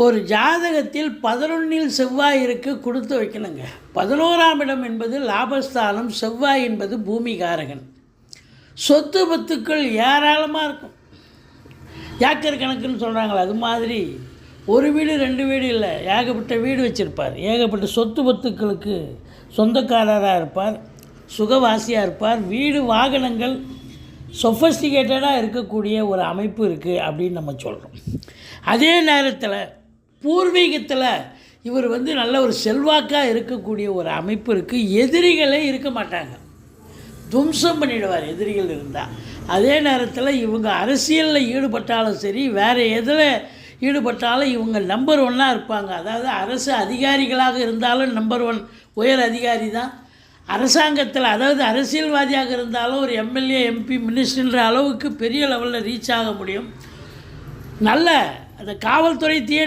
ஒரு ஜாதகத்தில் 11ல் செவ்வாய் இருக்க கொடுத்து வைக்கணுங்க. 11ஆம் இடம் என்பது லாபஸ்தானம், செவ்வாய் என்பது பூமிகாரகன். சொத்து பத்துக்கள் ஏராளமாக இருக்கும். ஏக்கர் கணக்குன்னு சொல்கிறாங்களே, அது மாதிரி ஒரு வீடு 2 வீடு இல்லை, ஏகப்பட்ட வீடு வச்சுருப்பார். ஏகப்பட்ட சொத்து பத்துக்களுக்கு சொந்தக்காரராக இருப்பார், சுகவாசியாக இருப்பார். வீடு வாகனங்கள் சொஃபஸ்டிகேட்டடாக இருக்கக்கூடிய ஒரு அமைப்பு இருக்குது அப்படின்னு நம்ம சொல்கிறோம். அதே நேரத்தில் பூர்வீகத்தில் இவர் நல்ல ஒரு செல்வாக்காக இருக்கக்கூடிய ஒரு அமைப்பு இருக்குது. எதிரிகளே இருக்க மாட்டாங்க, துவம்சம் பண்ணிடுவார் எதிரிகள் இருந்தால். அதே நேரத்தில் இவங்க அரசியலில் ஈடுபட்டாலும் சரி, வேறு எதில் ஈடுபட்டாலும் இவங்க நம்பர் 1 இருப்பாங்க. அதாவது அரசு அதிகாரிகளாக இருந்தாலும் நம்பர் 1 உயர் அதிகாரி தான். அரசாங்கத்தில், அதாவது அரசியல்வாதியாக இருந்தாலும் ஒரு எம்எல்ஏ, எம்பி, மினிஸ்டர்ன்ற அளவுக்கு பெரிய லெவலில் ரீச் ஆக முடியும். நல்ல அந்த காவல்துறை,